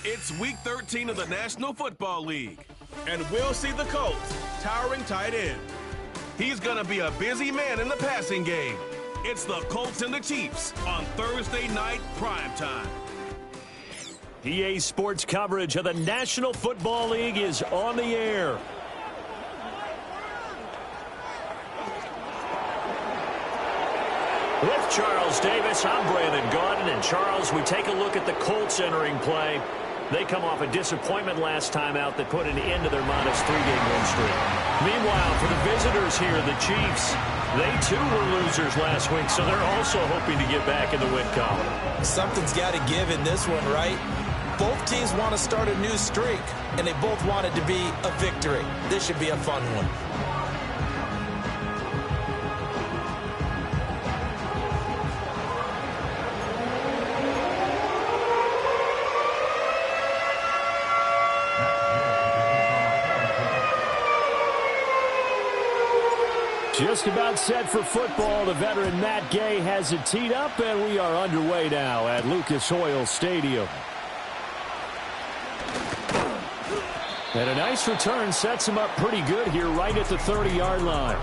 It's week 13 of the National Football League, and we'll see the Colts towering tight end. He's going to be a busy man in the passing game. It's the Colts and the Chiefs on Thursday night primetime. EA Sports coverage of the National Football League is on the air. With Charles Davis, I'm Brandon Gaudin. And Charles, we take a look at the Colts entering play. They come off a disappointment last time out that put an end to their -3 game win streak. Meanwhile, for the visitors here, the Chiefs, they too were losers last week, so they're also hoping to get back in the win column. Something's got to give in this one, right? Both teams want to start a new streak, and they both want it to be a victory. This should be a fun one. Just about set for football. The veteran Matt Gay has it teed up, and we are underway now at Lucas Oil Stadium. And a nice return sets him up pretty good here right at the 30-yard line.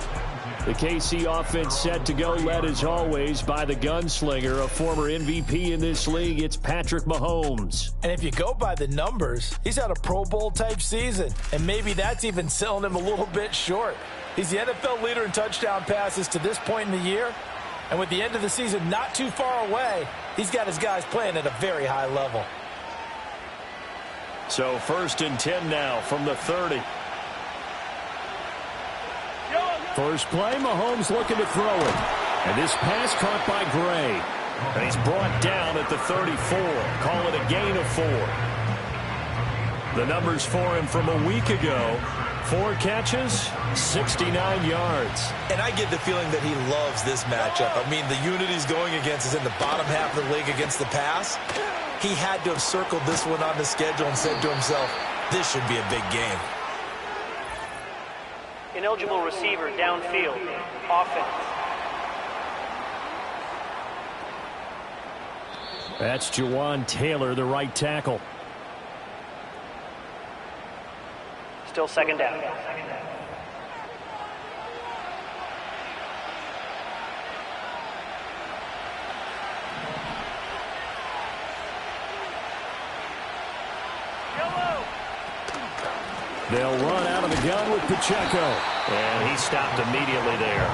The KC offense set to go, led as always by the gunslinger, a former MVP in this league. It's Patrick Mahomes. And if you go by the numbers, he's had a Pro Bowl-type season, and maybe that's even selling him a little bit short. He's the NFL leader in touchdown passes to this point in the year. And with the end of the season not too far away, he's got his guys playing at a very high level. So 1st and 10 now from the 30. First play, Mahomes looking to throw it. And this pass caught by Gray. And he's brought down at the 34. Call it a gain of 4. The numbers for him from a week ago. 4 catches, 69 yards. And I get the feeling that he loves this matchup. I mean, the unit he's going against is in the bottom half of the league against the pass. He had to have circled this one on the schedule and said to himself, this should be a big game. Ineligible receiver downfield. Offense. That's Jawan Taylor, the right tackle. Still second down. They'll run out of the gun with Pacheco. And he stopped immediately there.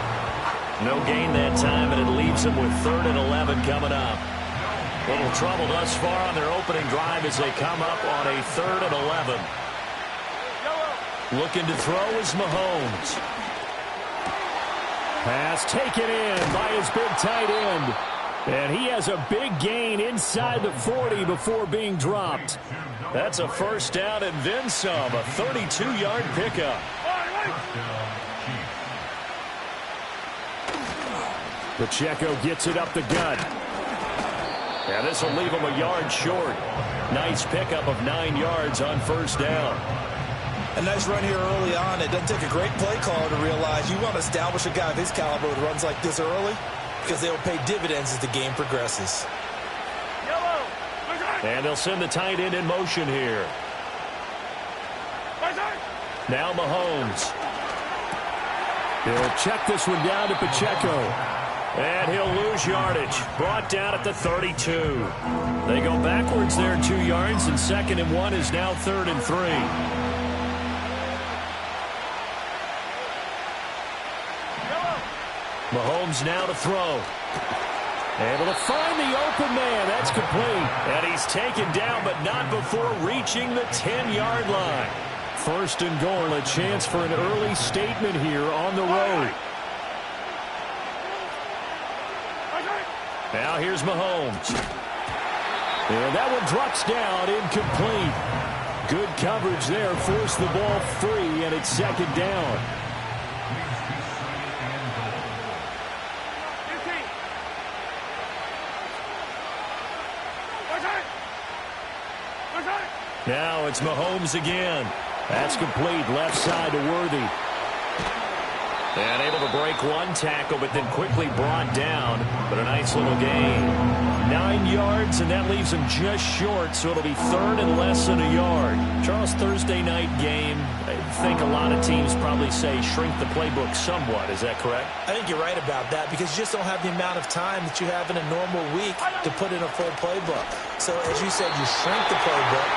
No gain that time, and it leaves them with 3rd and 11 coming up. Little trouble thus far on their opening drive as they come up on a 3rd and 11. Looking to throw is Mahomes. Pass taken in by his big tight end. And he has a big gain inside the 40 before being dropped. That's a first down and then some. A 32-yard pickup. Pacheco gets it up the gut. And this will leave him a yard short. Nice pickup of 9 yards on first down. A nice run here early on. It doesn't take a great play caller to realize you want to establish a guy of his caliber with runs like this early because they will pay dividends as the game progresses. And they'll send the tight end in motion here. Now Mahomes. He'll check this one down to Pacheco. And he'll lose yardage. Brought down at the 32. They go backwards there 2 yards, and 2nd and 1 is now 3rd and 3. Mahomes now to throw. Able to find the open man. That's complete. And he's taken down, but not before reaching the 10-yard line. 1st and goal, a chance for an early statement here on the road. Now here's Mahomes. And that one drops down, incomplete. Good coverage there, forced the ball free, and it's 2nd down. Now it's Mahomes again. That's complete, left side to Worthy. And able to break one tackle, but then quickly brought down. But a nice little gain. 9 yards, and that leaves him just short, so it'll be third and less than a yard. Charles, Thursday night game, I think a lot of teams probably say shrink the playbook somewhat. Is that correct? I think you're right about that because you just don't have the amount of time that you have in a normal week to put in a full playbook. So, as you said, you shrink the playbook.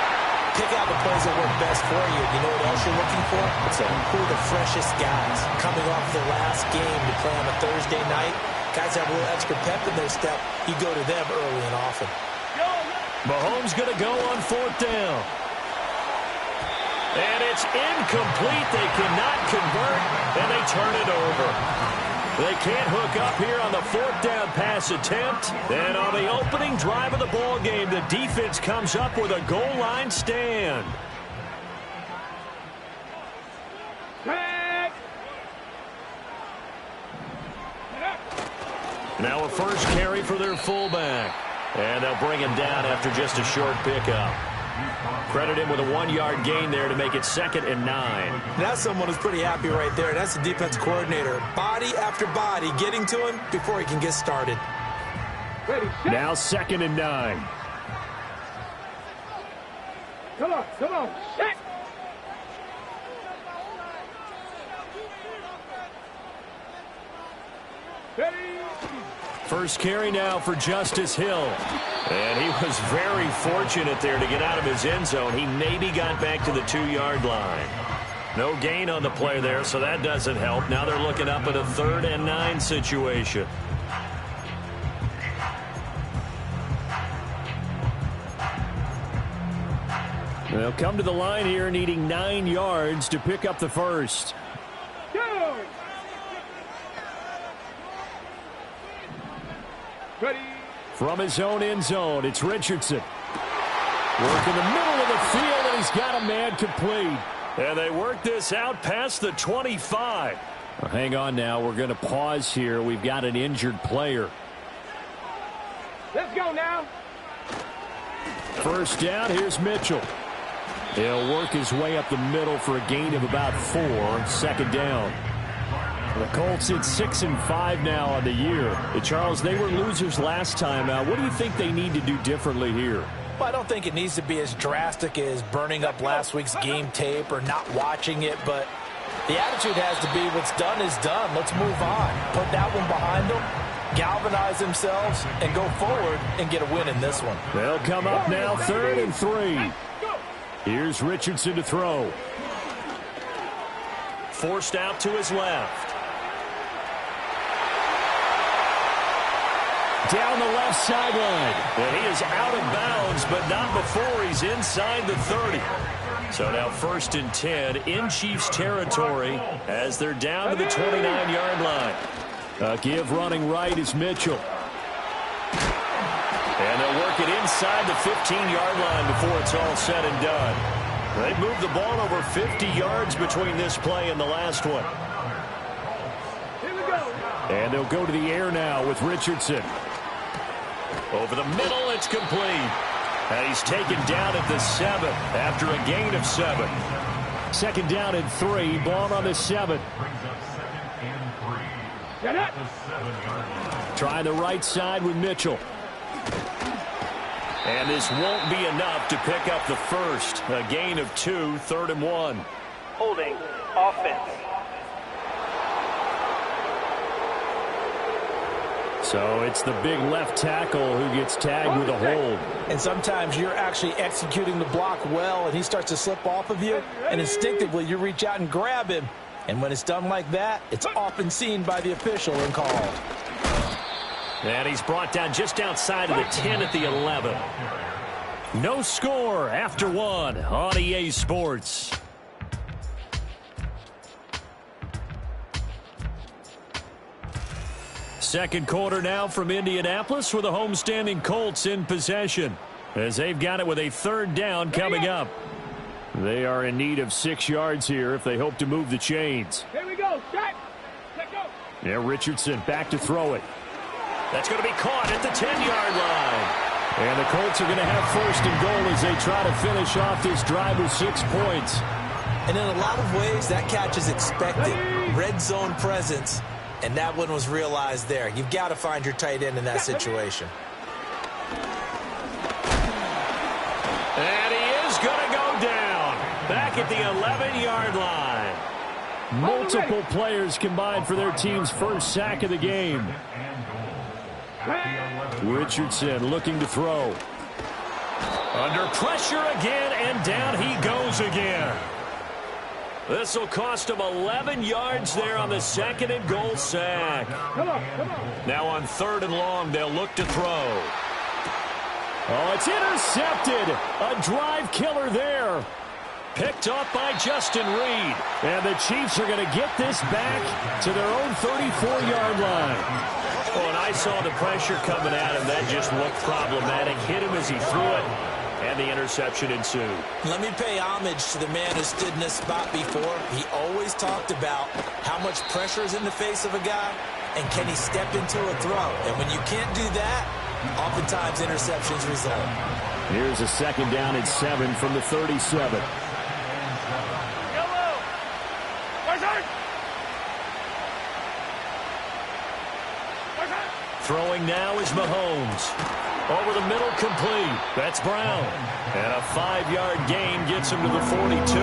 Pick out the plays that work best for you. You know what else you're looking for? Who are the freshest guys coming off the last game to play on a Thursday night? Guys have a little extra pep in their step. You go to them early and often. Mahomes going to go on 4th down. And it's incomplete. They cannot convert, and they turn it over. They can't hook up here on the 4th down pass attempt. And on the opening drive of the ball game, the defense comes up with a goal line stand. Now a first carry for their fullback. And they'll bring him down after just a short pickup. Credit him with a 1-yard gain there to make it 2nd and 9. That's someone who's pretty happy right there. That's the defense coordinator. Body after body getting to him before he can get started. Now 2nd and 9. Come on, set! Ready? First carry now for Justice Hill. And he was very fortunate there to get out of his end zone. He maybe got back to the 2-yard line. No gain on the play there, so that doesn't help. Now they're looking up at a 3rd and 9 situation. They'll come to the line here needing 9 yards to pick up the first. Go! Ready? From his own end zone, it's Richardson. Work in the middle of the field, and he's got a man complete. And they work this out past the 25. Well, hang on now. We're going to pause here. We've got an injured player. Let's go now. First down, here's Mitchell. He'll work his way up the middle for a gain of about 4. 2nd down. The Colts at 6-5 now on the year. Charles, they were losers last time out. What do you think they need to do differently here? Well, I don't think it needs to be as drastic as burning up last week's game tape or not watching it, but the attitude has to be what's done is done. Let's move on. Put that one behind them, galvanize themselves, and go forward and get a win in this one. They'll come up now 3rd and 3. Here's Richardson to throw. Forced out to his left. Down the left sideline. And he is out of bounds, but not before he's inside the 30. So now 1st and 10 in Chiefs territory as they're down to the 29-yard line. A give running right is Mitchell. And they'll work it inside the 15-yard line before it's all said and done. They've moved the ball over 50 yards between this play and the last one. Here we go. And they'll go to the air now with Richardson. Over the middle, it's complete. And he's taken down at the 7 after a gain of 7. 2nd down and 3, ball on the 7. Trying the right side with Mitchell. And this won't be enough to pick up the first. A gain of 2, 3rd and 1. Holding offense. So it's the big left tackle who gets tagged with a hold. And sometimes you're actually executing the block well, and he starts to slip off of you, and instinctively you reach out and grab him. And when it's done like that, it's often seen by the official and called. And he's brought down just outside of the 10 at the 11. No score after 1 on EA Sports. Second quarter now from Indianapolis with the homestanding Colts in possession as they've got it with a 3rd down coming up. They are in need of 6 yards here if they hope to move the chains. Here we go. Set. Let go. Yeah, Richardson back to throw it. That's going to be caught at the 10-yard line. And the Colts are going to have 1st and goal as they try to finish off this drive with 6 points. And in a lot of ways, that catch is expected. Red zone presence, and that one was realized there. You've got to find your tight end in that situation. And he is going to go down. Back at the 11-yard line. Multiple players combined for their team's first sack of the game. Richardson looking to throw. Under pressure again, and down he goes again. This will cost him 11 yards there on the 2nd and goal sack. Come on. Now on 3rd and long, they'll look to throw. Oh, it's intercepted. A drive killer there. Picked off by Justin Reed. And the Chiefs are going to get this back to their own 34-yard line. Oh, and I saw the pressure coming at him. That just looked problematic. Hit him as he threw it, and the interception ensued. Let me pay homage to the man who stood in this spot before. He always talked about how much pressure is in the face of a guy, and can he step into a throw. And when you can't do that, oftentimes interceptions result. Here's a 2nd down and 7 from the 37. Throwing now is Mahomes. Over the middle, complete. That's Brown. And a 5-yard gain gets him to the 42.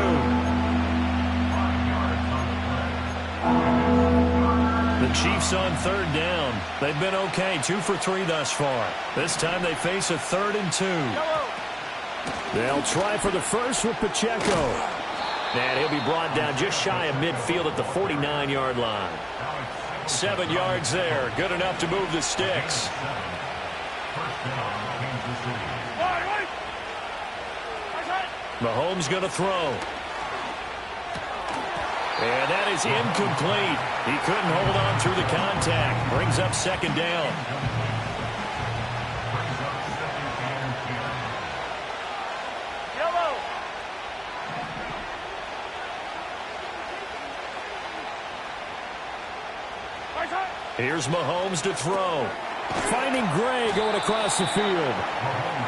The Chiefs on 3rd down. They've been okay, 2 for 3 thus far. This time they face a 3rd and 2. They'll try for the first with Pacheco. And he'll be brought down just shy of midfield at the 49-yard line. 7 yards there. Good enough to move the sticks. Mahomes going to throw. And that is incomplete. He couldn't hold on through the contact. Brings up 2nd down. Here's Mahomes to throw. Finding Gray going across the field.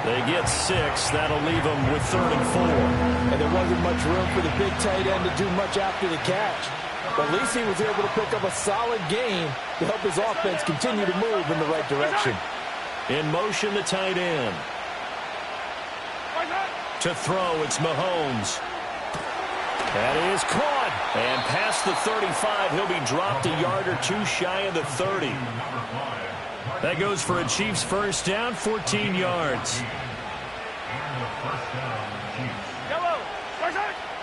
They get 6. That'll leave them with 3rd and 4. And there wasn't much room for the big tight end to do much after the catch. But at least he was able to pick up a solid gain to help his offense continue to move in the right direction. In motion, the tight end. To throw, it's Mahomes. That is caught. And past the 35, he'll be dropped a yard or 2 shy of the 30. That goes for a Chiefs first down, 14 yards.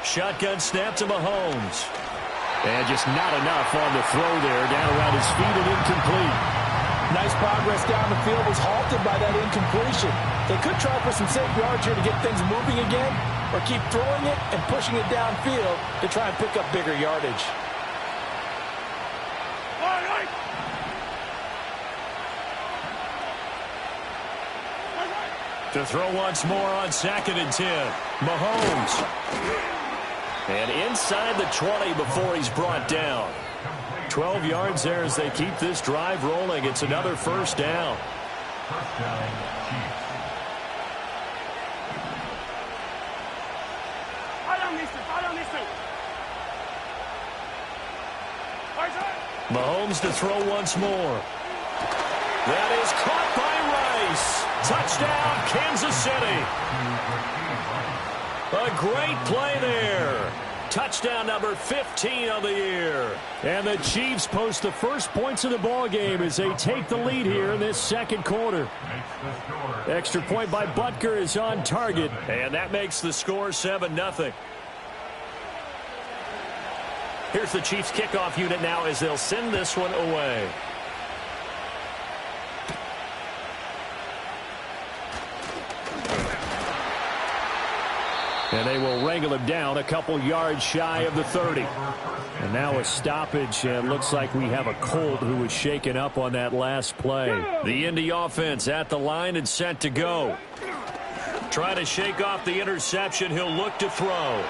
Shotgun snap to Mahomes. And just not enough on the throw there. Down around his feet and incomplete. Nice progress down the field was halted by that incompletion. They could try for some safe yards here to get things moving again, or keep throwing it and pushing it downfield to try and pick up bigger yardage. To throw once more on 2nd and 10. Mahomes. And inside the 20 before he's brought down. 12 yards there as they keep this drive rolling. It's another first down. Mahomes to throw once more. That is caught by Rice. Touchdown, Kansas City. A great play there. Touchdown number 15 of the year. And the Chiefs post the first points of the ball game as they take the lead here in this 2nd quarter. Extra point by Butker is on target. And that makes the score 7-0. Here's the Chiefs kickoff unit now as they'll send this one away. And they will wrangle him down a couple yards shy of the 30. And now a stoppage, and looks like we have a Colt who was shaken up on that last play. The Indy offense at the line and set to go. Trying to shake off the interception. He'll look to throw.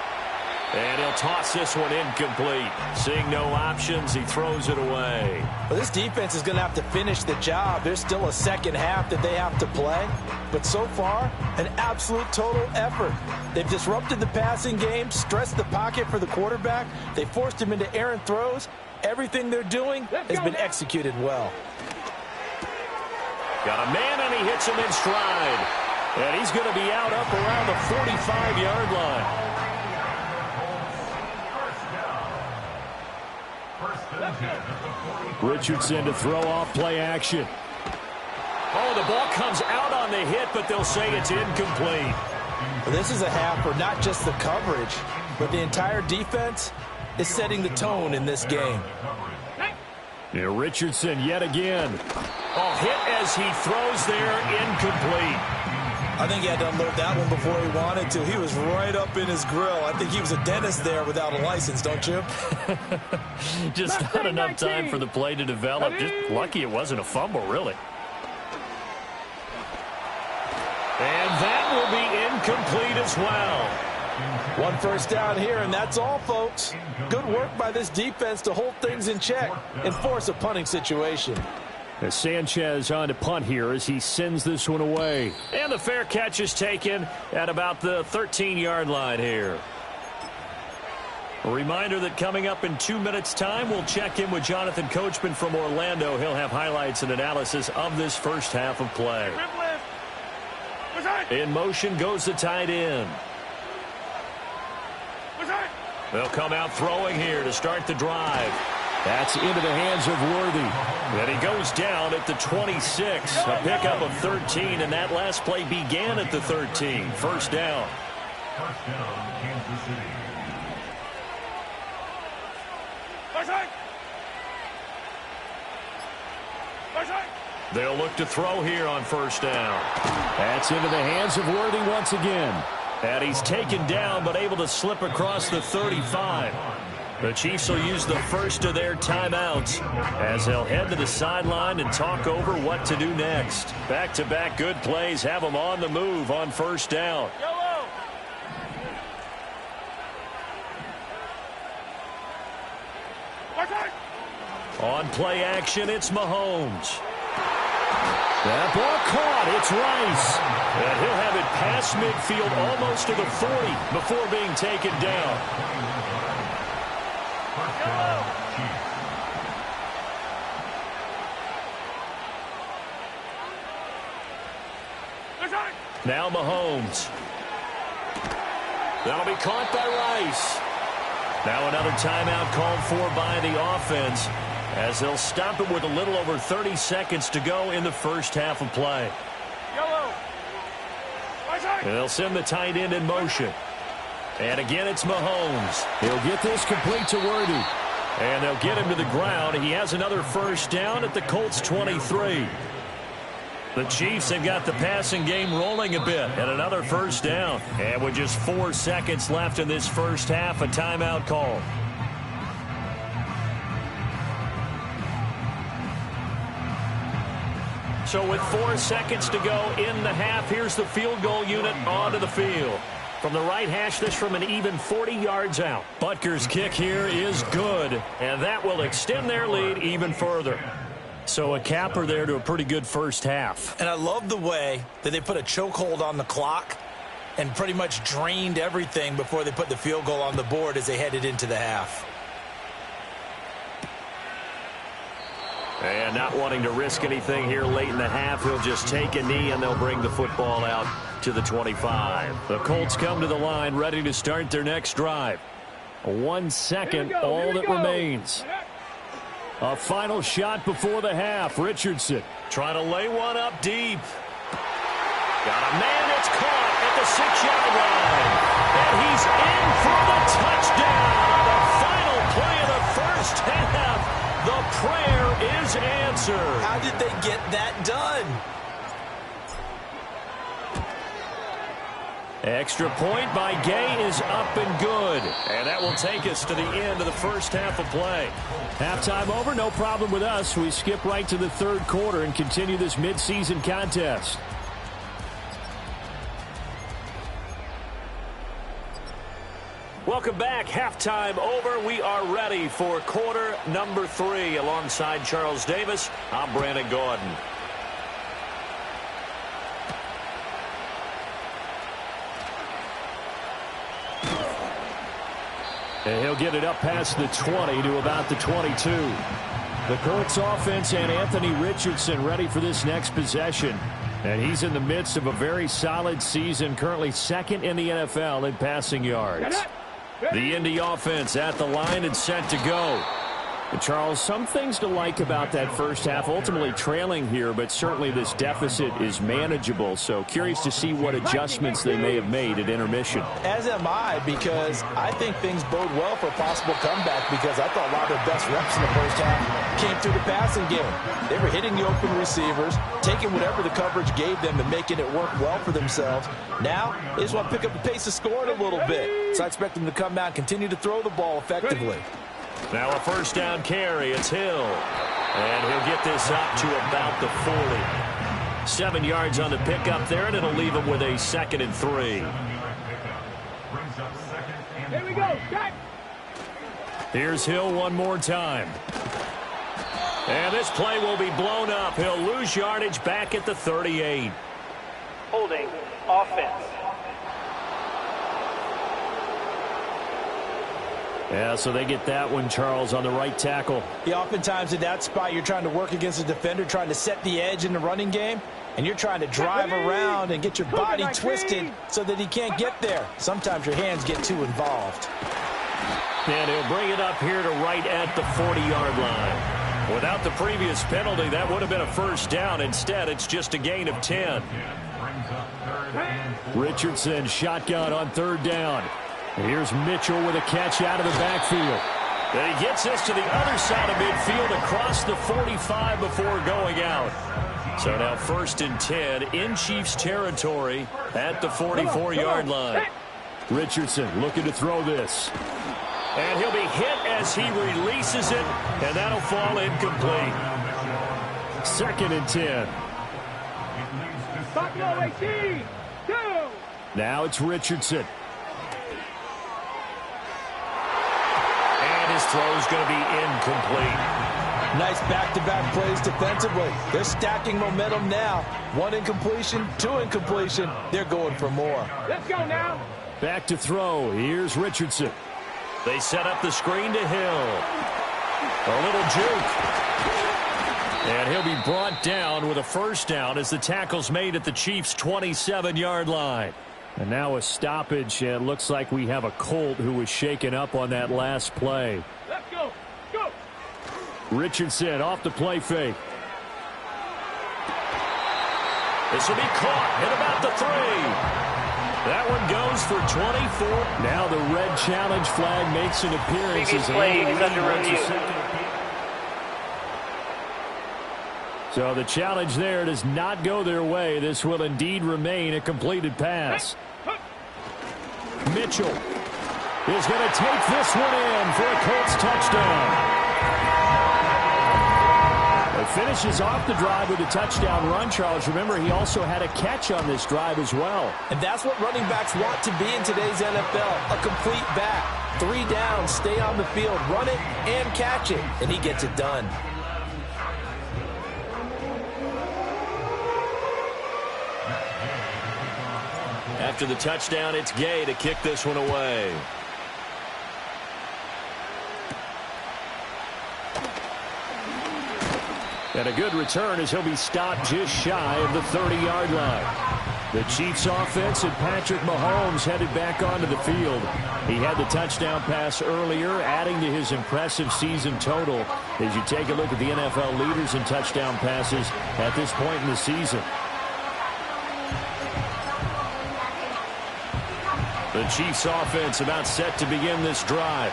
And he'll toss this one incomplete. Seeing no options, he throws it away. Well, this defense is going to have to finish the job. There's still a second half that they have to play. But so far, an absolute total effort. They've disrupted the passing game, stressed the pocket for the quarterback. They forced him into errant throws. Everything they're doing has been executed well. Got a man, and he hits him in stride. And he's going to be out up around the 45-yard line. Richardson to throw off play action. Oh, the ball comes out on the hit, but they'll say it's incomplete. Well, this is a half where not just the coverage, but the entire defense is setting the tone in this game. Yeah, Richardson yet again. Oh, hit as he throws there, incomplete. I think he had to unload that one before he wanted to. He was right up in his grill. I think he was a dentist there without a license, don't you? Just not enough time for the play to develop. Just lucky it wasn't a fumble, really. And that will be incomplete as well. One first down here, and that's all, folks. Good work by this defense to hold things in check and force a punting situation. As Sanchez on to punt here as he sends this one away. And the fair catch is taken at about the 13-yard line here. A reminder that coming up in 2 minutes' time, we'll check in with Jonathan Coachman from Orlando. He'll have highlights and analysis of this first half of play. In motion goes the tight end. They'll come out throwing here to start the drive. That's into the hands of Worthy. And he goes down at the 26. A pickup of 13, and that last play began at the 13. First down. First down, Kansas City. They'll look to throw here on first down. That's into the hands of Worthy once again. And he's taken down, but able to slip across the 35. The Chiefs will use the first of their timeouts as they'll head to the sideline and talk over what to do next. Back-to-back good plays have them on the move on first down. On play action, it's Mahomes. That ball caught. It's Rice. And he'll have it past midfield almost to the 40 before being taken down. Now Mahomes. That'll be caught by Rice. Now another timeout called for by the offense as they'll stop it with a little over 30 seconds to go in the first half of play. And they'll send the tight end in motion. And again, it's Mahomes. He'll get this complete to Worthy. And they'll get him to the ground. He has another first down at the Colts 23. The Chiefs have got the passing game rolling a bit, and another first down. And with just 4 seconds left in this first half, a timeout call. So with 4 seconds to go in the half, here's the field goal unit onto the field. From the right hash, this from an even 40 yards out. Butker's kick here is good, and that will extend their lead even further. So a capper there to a pretty good first half. And I love the way that they put a chokehold on the clock and pretty much drained everything before they put the field goal on the board as they headed into the half. And not wanting to risk anything here late in the half, he'll just take a knee and they'll bring the football out to the 25. The Colts come to the line ready to start their next drive. 1 second, all that remains. A final shot before the half. Richardson trying to lay one up deep. Got a man that's caught at the 6-yard line. And he's in for the touchdown. The final play of the first half. The prayer is answered. How did they get that done? Extra point by Gay is up and good. And that will take us to the end of the first half of play. Halftime over, no problem with us. We skip right to the third quarter and continue this midseason contest. Welcome back. Halftime over. We are ready for quarter number 3. Alongside Charles Davis, I'm Brandon Gordon. And he'll get it up past the 20 to about the 22. The Colts offense and Anthony Richardson ready for this next possession. And he's in the midst of a very solid season, currently second in the NFL in passing yards. The Indy offense at the line and set to go. And Charles, some things to like about that first half, ultimately trailing here, but certainly this deficit is manageable. So curious to see what adjustments they may have made at intermission. As am I, because I think things bode well for a possible comeback, because I thought a lot of their best reps in the first half came through the passing game. They were hitting the open receivers, taking whatever the coverage gave them and making it work well for themselves. Now, they just want to pick up the pace of scoring a little bit. So I expect them to come out and continue to throw the ball effectively. Now a first down carry. It's Hill. And he'll get this up to about the 40. 7 yards on the pickup there, and it'll leave him with a 2nd and 3. Here we go. Cut. Here's Hill one more time. And this play will be blown up. He'll lose yardage back at the 38. Holding. Offense. Yeah, so they get that one, Charles, on the right tackle. Yeah, oftentimes in that spot, you're trying to work against a defender, trying to set the edge in the running game, and you're trying to drive around and get your body twisted so that he can't get there. Sometimes your hands get too involved. And he'll bring it up here to right at the 40-yard line. Without the previous penalty, that would have been a first down. Instead, it's just a gain of 10. Richardson shotgun on 3rd down. Here's Mitchell with a catch out of the backfield. And he gets this to the other side of midfield across the 45 before going out. So now 1st and 10 in Chiefs territory at the 44-yard line. Richardson looking to throw this. And he'll be hit as he releases it, and that'll fall incomplete. 2nd and 10. Buffalo 18. 2. Now it's Richardson. His throw's going to be incomplete. Nice back-to-back plays defensively. They're stacking momentum now. 1 incompletion, 2 incompletion. They're going for more. Let's go now. Back to throw. Here's Richardson. They set up the screen to Hill. A little juke. And he'll be brought down with a first down as the tackle's made at the Chiefs' 27-yard line. And now a stoppage. It looks like we have a Colt who was shaken up on that last play. Let's go. Go. Richardson off the play fake. This will be caught at about the 3. That one goes for 24. Now the red challenge flag makes an appearance. Previous play is under review. So the challenge there does not go their way. This will indeed remain a completed pass. Mitchell is going to take this one in for a Colts touchdown. It finishes off the drive with a touchdown run, Charles. Remember, he also had a catch on this drive as well. And that's what running backs want to be in today's NFL, a complete back. 3 downs, stay on the field, run it, and catch it. And he gets it done. After the touchdown, it's Gay to kick this one away. And a good return as he'll be stopped just shy of the 30-yard line. The Chiefs offense and Patrick Mahomes headed back onto the field. He had the touchdown pass earlier, adding to his impressive season total as you take a look at the NFL leaders in touchdown passes at this point in the season. The Chiefs offense about set to begin this drive.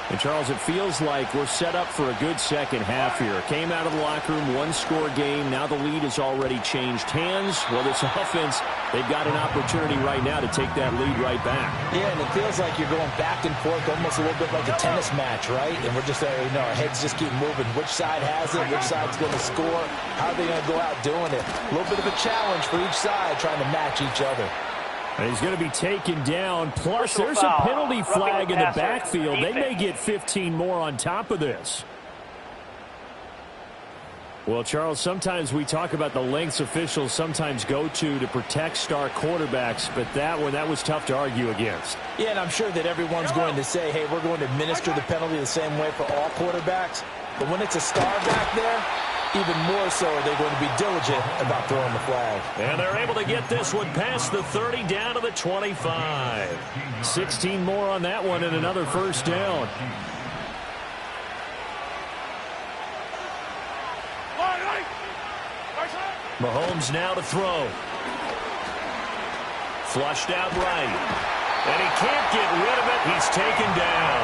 And, Charles, it feels like we're set up for a good second half here. Came out of the locker room, 1-score game. Now the lead has already changed hands. Well, this offense, they've got an opportunity right now to take that lead right back. Yeah, and it feels like you're going back and forth, almost a little bit like a tennis match, right? And we're just, our heads just keep moving. Which side has it? Which side's going to score? How are they going to go out doing it? A little bit of a challenge for each side, trying to match each other. And he's going to be taken down. Plus, Personal there's a foul. penalty Roughing flag the in the passer. backfield. They may Defense. get 15 more on top of this. Well, Charles, sometimes we talk about the lengths officials sometimes go to protect star quarterbacks, but that was tough to argue against. Yeah, and I'm sure that everyone's going to say, hey, we're going to administer the penalty the same way for all quarterbacks. But when it's a star back there, even more so are they going to be diligent about throwing the flag. And they're able to get this one past the 30 down to the 25. 16 more on that one and another first down. Mahomes now to throw. Flushed out right. And he can't get rid of it. He's taken down.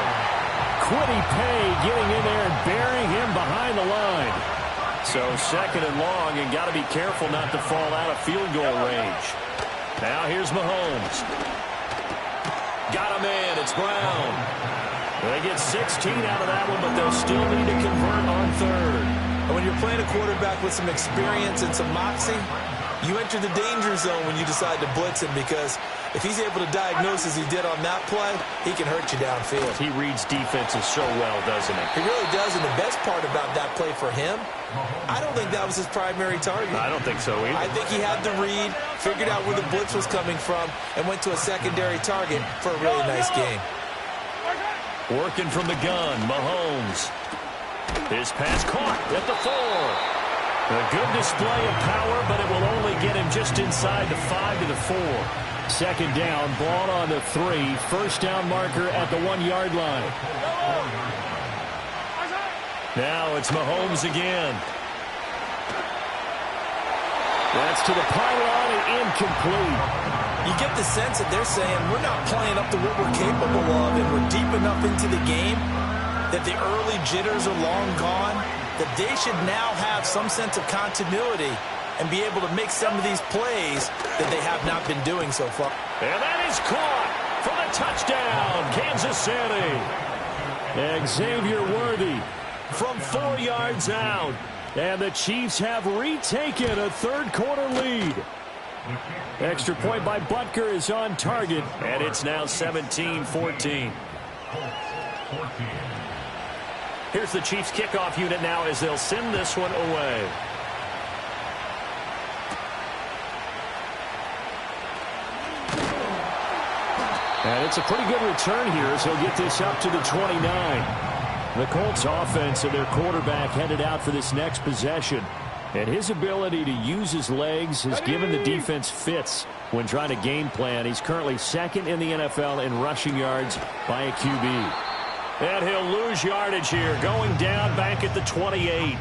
Quiddy Pay getting in there and burying him behind the line. So second and long, and got to be careful not to fall out of field goal range. Now here's Mahomes. Got him in. It's Brown. They get 16 out of that one, but they'll still need to convert on third. And when you're playing a quarterback with some experience and some moxie, you enter the danger zone when you decide to blitz him, because if he's able to diagnose as he did on that play, he can hurt you downfield. He reads defenses so well, doesn't he? He really does, and the best part about that play for him, I don't think that was his primary target. I don't think so either. I think he had the read, figured out where the blitz was coming from, and went to a secondary target for a really nice game. Working from the gun, Mahomes. His pass caught at the 4. A good display of power, but it will only get him just inside the 5 to the 4. Second down, ball on the 3. First down marker at the 1-yard line. Now it's Mahomes again. That's to the pylon and incomplete. You get the sense that they're saying we're not playing up to what we're capable of, and we're deep enough into the game that the early jitters are long gone, that they should now have some sense of continuity and be able to make some of these plays that they have not been doing so far. And that is caught for the touchdown, Kansas City. Xavier Worthy From 4 yards out. And the Chiefs have retaken a third-quarter lead. Extra point by Butker is on target. And it's now 17-14. Here's the Chiefs kickoff unit now as they'll send this one away. And it's a pretty good return here as he'll get this up to the 29. The Colts offense and their quarterback headed out for this next possession. And his ability to use his legs has given the defense fits when trying to game plan. He's currently second in the NFL in rushing yards by a QB. And he'll lose yardage here, going down back at the 28.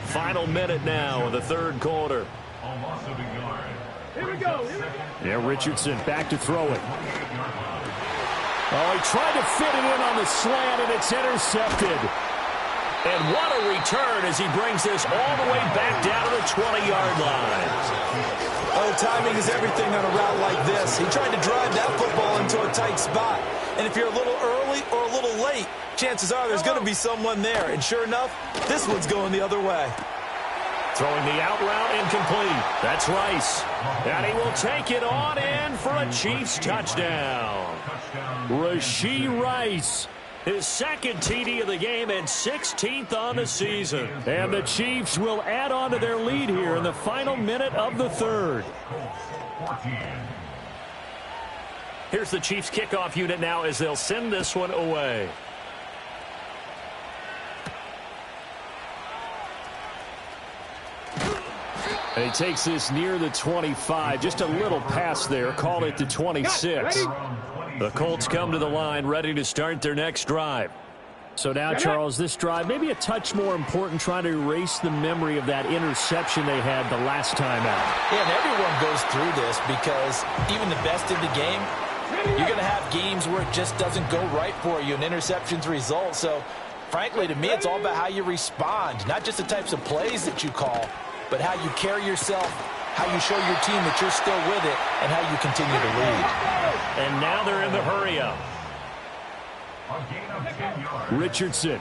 Final minute now of the third quarter. Here we go. Yeah, Richardson back to throw it. Oh, he tried to fit it in on the slant, and it's intercepted. And what a return as he brings this all the way back down to the 20-yard line. Oh, timing is everything on a route like this. He tried to drive that football into a tight spot. And if you're a little early or a little late, chances are there's going to be someone there. And sure enough, this one's going the other way. Throwing the out route incomplete. That's Rice. And he will take it on in for a Chiefs touchdown. Rashee Rice. His second TD of the game and 16th on the season. And the Chiefs will add on to their lead here in the final minute of the third. Here's the Chiefs kickoff unit now as they'll send this one away. And he takes this near the 25. Just a little pass there. Call it the 26. The Colts come to the line ready to start their next drive. So now, Charles, this drive maybe a touch more important, trying to erase the memory of that interception they had the last time out. Yeah, and everyone goes through this because even the best in the game, you're going to have games where it just doesn't go right for you, and interceptions result. So, frankly, to me, it's all about how you respond, not just the types of plays that you call, but how you carry yourself, how you show your team that you're still with it, and how you continue to lead. And now they're in the hurry-up. Richardson.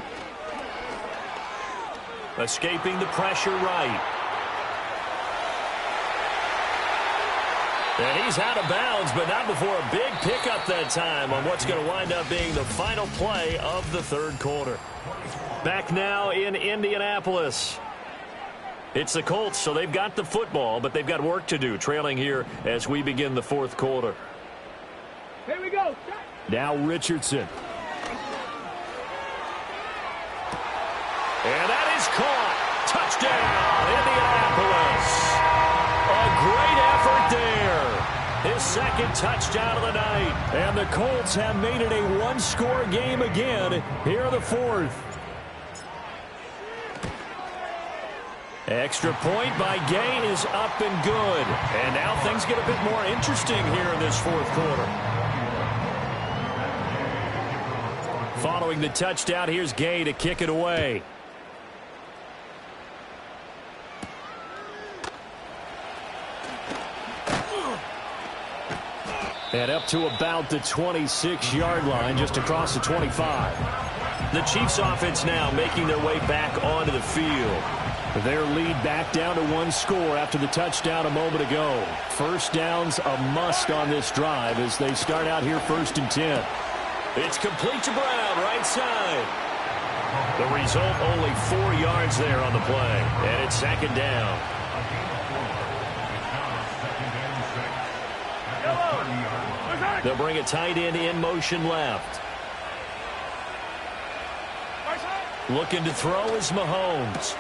Escaping the pressure right. And he's out of bounds, but not before a big pickup that time on what's going to wind up being the final play of the third quarter. Back now in Indianapolis. It's the Colts, so they've got the football, but they've got work to do, trailing here as we begin the fourth quarter. Here we go. Now Richardson. And that is caught. Touchdown, Indianapolis. A great effort there. His second touchdown of the night. And the Colts have made it a one-score game again here in the fourth. Extra point by Gay is up and good. And now things get a bit more interesting here in this fourth quarter. Following the touchdown, here's Gay to kick it away. And up to about the 26-yard line, just across the 25. The Chiefs offense now making their way back onto the field. Their lead back down to one score after the touchdown a moment ago. First down's a must on this drive as they start out here 1st and 10. It's complete to Brown, right side. The result, only 4 yards there on the play. And it's 2nd down. They'll bring a tight end in motion left. Looking to throw is Mahomes.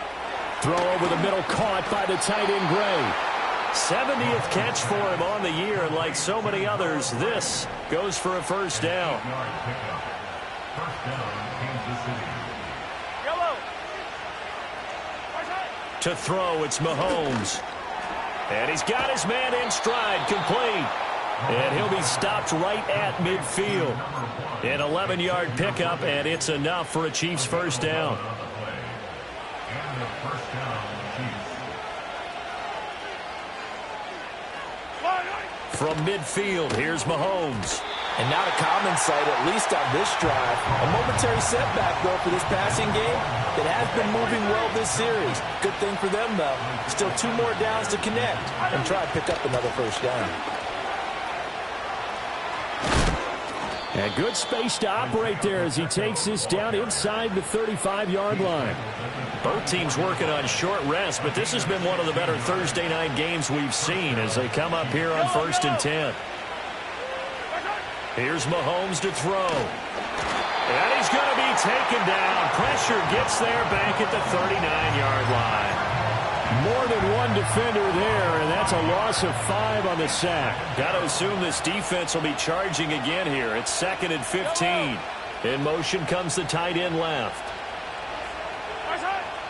Throw over the middle, caught by the tight end Gray. 70th catch for him on the year, and like so many others, this goes for a first down. To throw, it's Mahomes. And he's got his man in stride, complete. And he'll be stopped right at midfield. An 11-yard pickup, and it's enough for a Chiefs first down. From midfield, here's Mahomes. And not a common sight, at least on this drive. A momentary setback, though, for this passing game that has been moving well this series. Good thing for them, though. Still 2 more downs to connect and try to pick up another first down. And good space to operate there as he takes this down inside the 35-yard line. Both teams working on short rest, but this has been one of the better Thursday night games we've seen as they come up here on 1st and 10. Here's Mahomes to throw. And he's going to be taken down. Pressure gets there back at the 39-yard line. More than one defender there, and that's a loss of 5 on the sack. Got to assume this defense will be charging again here. It's 2nd and 15. In motion comes the tight end left.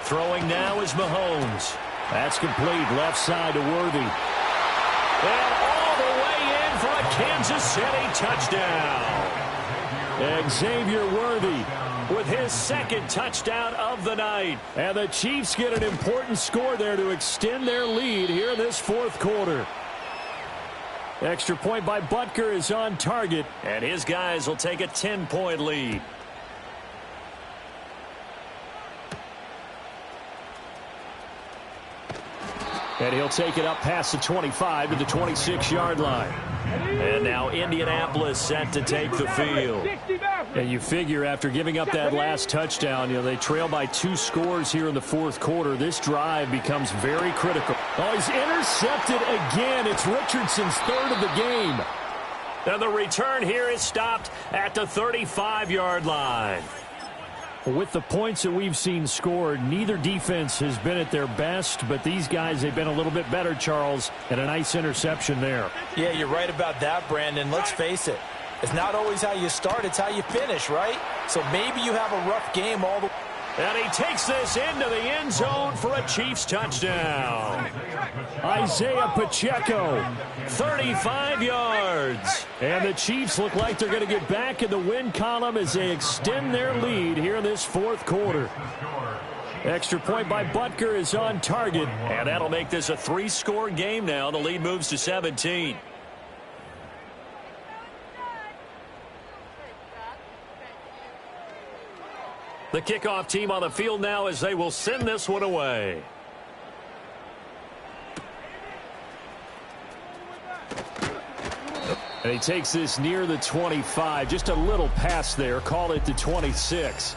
Throwing now is Mahomes. That's complete. Left side to Worthy. And all the way in for a Kansas City touchdown. Xavier Worthy with his 2nd touchdown of the night. And the Chiefs get an important score there to extend their lead here in this fourth quarter. Extra point by Butker is on target. And his guys will take a 10-point lead. And he'll take it up past the 25 to the 26-yard line. And now Indianapolis set to take the field. And you figure after giving up that last touchdown, they trail by 2 scores here in the fourth quarter. This drive becomes very critical. Oh, he's intercepted again. It's Richardson's 3rd of the game. And the return here is stopped at the 35-yard line. With the points that we've seen scored, neither defense has been at their best, but these guys, they've been a little bit better, Charles, and a nice interception there. Yeah, you're right about that, Brandon. Let's face it. It's not always how you start, it's how you finish, right? So maybe you have a rough game all the way. And he takes this into the end zone for a Chiefs touchdown. Isaiah Pacheco, 35 yards. And the Chiefs look like they're going to get back in the win column as they extend their lead here in this fourth quarter. Extra point by Butker is on target. And that'll make this a 3-score game now. The lead moves to 17. The kickoff team on the field now as they will send this one away. And he takes this near the 25. Just a little pass there. Call it the 26.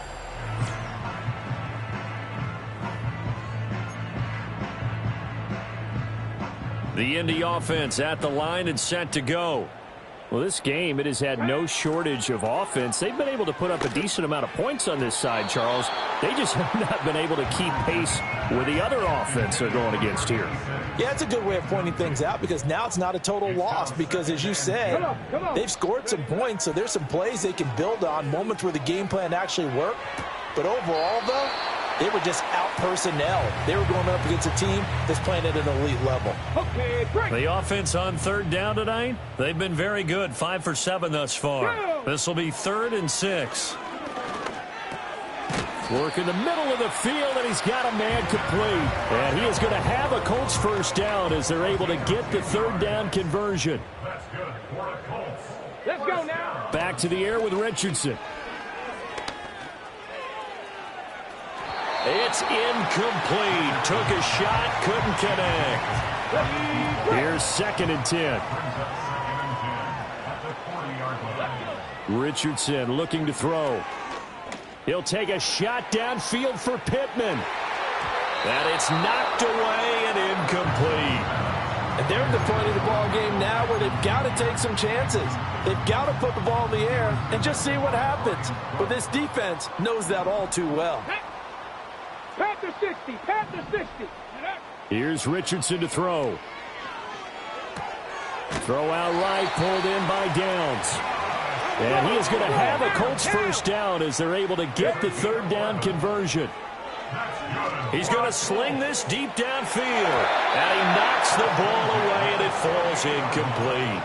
The Indy offense at the line and set to go. Well, this game, it has had no shortage of offense. They've been able to put up a decent amount of points on this side, Charles. They just have not been able to keep pace with the other offense they're going against here. Yeah, it's a good way of pointing things out because now it's not a total loss because, as you said, they've scored some points, so there's some plays they can build on, moments where the game plan actually worked. But overall, though, they were just out-personnel. They were going up against a team that's playing at an elite level. Okay, break. The offense on third down tonight, they've been very good, 5 for 7 thus far. This will be 3rd and 6. Work in the middle of the field, and he's got a man complete. And he is going to have a Colts first down as they're able to get the third down conversion. That's good for the Colts. Let's go now. Back to the air with Richardson. It's incomplete. Took a shot, couldn't connect. Here's 2nd and 10. Richardson looking to throw. He'll take a shot downfield for Pittman. And it's knocked away and incomplete. And they're at the point of the ball game now where they've got to take some chances. They've got to put the ball in the air and just see what happens. But this defense knows that all too well. Panther 60, Panther 60. Here's Richardson to throw. Throw out right, pulled in by Downs. And he is going to have a Colts first down as they're able to get the third down conversion. He's going to sling this deep downfield. And he knocks the ball away, and it falls incomplete.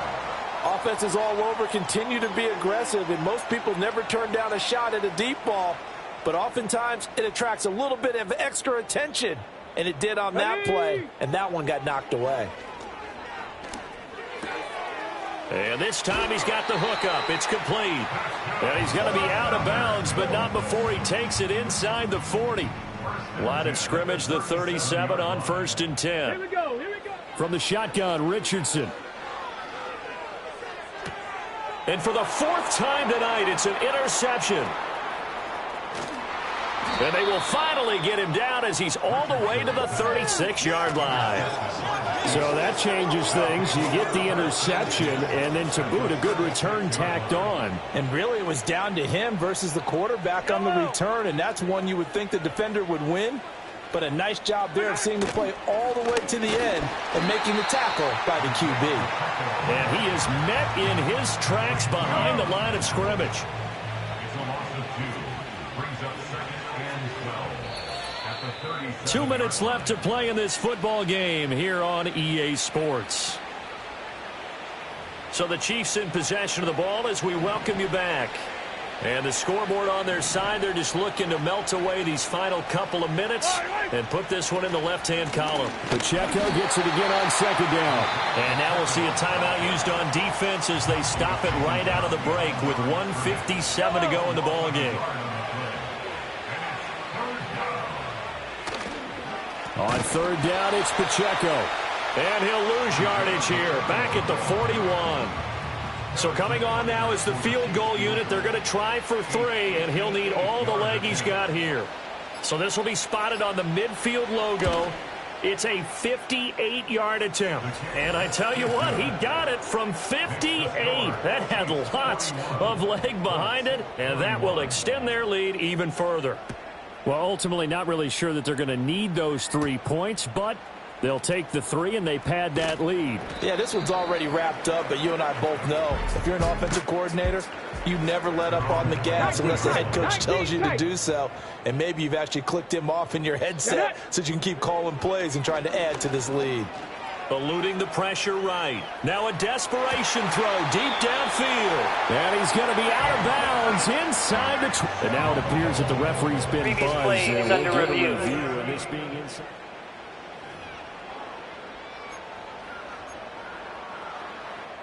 Offenses all over continue to be aggressive, and most people never turn down a shot at a deep ball. But oftentimes, it attracts a little bit of extra attention. And it did on that play, and that one got knocked away. And this time he's got the hook up. It's complete. And he's going to be out of bounds, but not before he takes it inside the 40. Line of scrimmage, the 37 on 1st and 10. Here we go, here we go. From the shotgun, Richardson. And for the 4th time tonight, it's an interception. And they will finally get him down as he's all the way to the 36-yard line. So that changes things. You get the interception, and then to boot, a good return tacked on. And really, it was down to him versus the quarterback on the return, and that's one you would think the defender would win. But a nice job there of seeing the play all the way to the end and making the tackle by the QB. And he is met in his tracks behind the line of scrimmage. It's a loss of 2. Brings up 2nd and 12. At the 37. 2 minutes left to play in this football game here on EA Sports. So the Chiefs in possession of the ball as we welcome you back. And the scoreboard on their side, they're just looking to melt away these final couple of minutes and put this one in the left-hand column. Pacheco gets it again on 2nd down. And now we'll see a timeout used on defense as they stop it right out of the break with 1:57 to go in the ball game. On 3rd down, it's Pacheco. And he'll lose yardage here, back at the 41. So coming on now is the field goal unit. They're going to try for 3, and he'll need all the leg he's got here. So this will be spotted on the midfield logo. It's a 58-yard attempt. And I tell you what, he got it from 58. That had lots of leg behind it, and that will extend their lead even further. Well, ultimately not really sure that they're going to need those 3 points, but they'll take the 3 and they pad that lead. Yeah, this one's already wrapped up, but you and I both know if you're an offensive coordinator, you never let up on the gas unless the head coach tells you to do so. And maybe you've actually clicked him off in your headset so you can keep calling plays and trying to add to this lead. Eluding the pressure right. Now a desperation throw deep downfield. And he's going to be out of bounds inside the... And now it appears that the referee's been Previous buzzed. play is under review. And this being inside.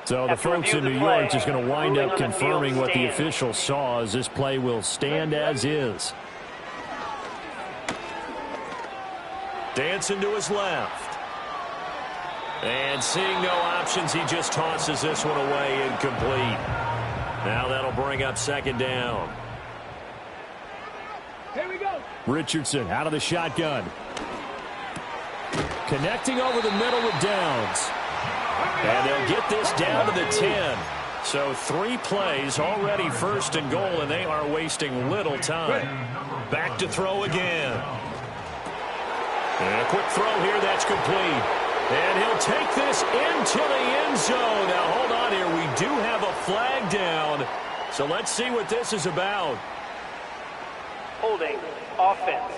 So the folks in New York just going to wind up confirming what the official saw as this play will stand as is. Dancing to his left. And seeing no options, he just tosses this one away incomplete. Now that'll bring up second down. Here we go. Richardson out of the shotgun. Connecting over the middle with Downs. And they'll get this down to the 10. So 3 plays already first and goal, and they are wasting little time. Back to throw again. And a quick throw here, that's complete. And he'll take this into the end zone. Now, hold on here. We do have a flag down. So let's see what this is about. Holding offense.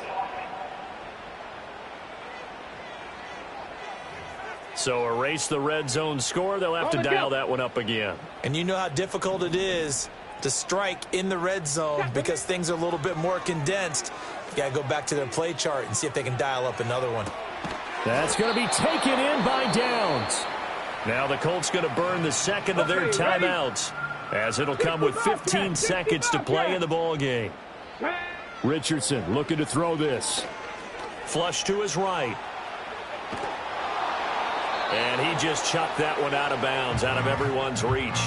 So erase the red zone score. They'll have to dial that one up again. And you know how difficult it is to strike in the red zone because things are a little bit more condensed. You got to go back to their play chart and see if they can dial up another one. That's going to be taken in by Downs. Now the Colts going to burn the second of their timeouts, as it'll come with 15 seconds to play in the ball game. Richardson looking to throw this. Flush to his right. And he just chucked that one out of bounds, out of everyone's reach.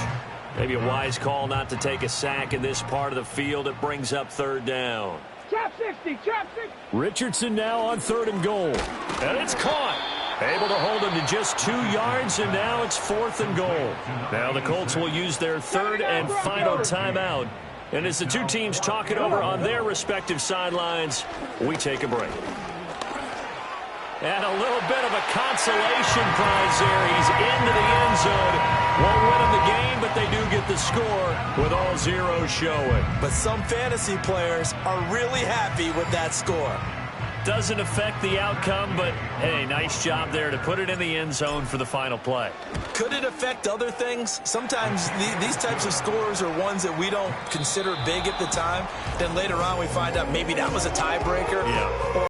Maybe a wise call not to take a sack in this part of the field. It brings up third down. Trap 60, trap 60. Richardson now on 3rd and goal. And it's caught. Able to hold him to just 2 yards, and now it's 4th and goal. Now the Colts will use their 3rd and final timeout. And as the two teams talk it over on their respective sidelines, we take a break. And a little bit of a consolation prize there. He's into the end zone. Won't win him the game, but they do get the score with all zeros showing. But some fantasy players are really happy with that score. Doesn't affect the outcome, but, hey, nice job there to put it in the end zone for the final play. Could it affect other things? Sometimes these types of scores are ones that we don't consider big at the time. Then later on we find out maybe that was a tiebreaker. Yeah.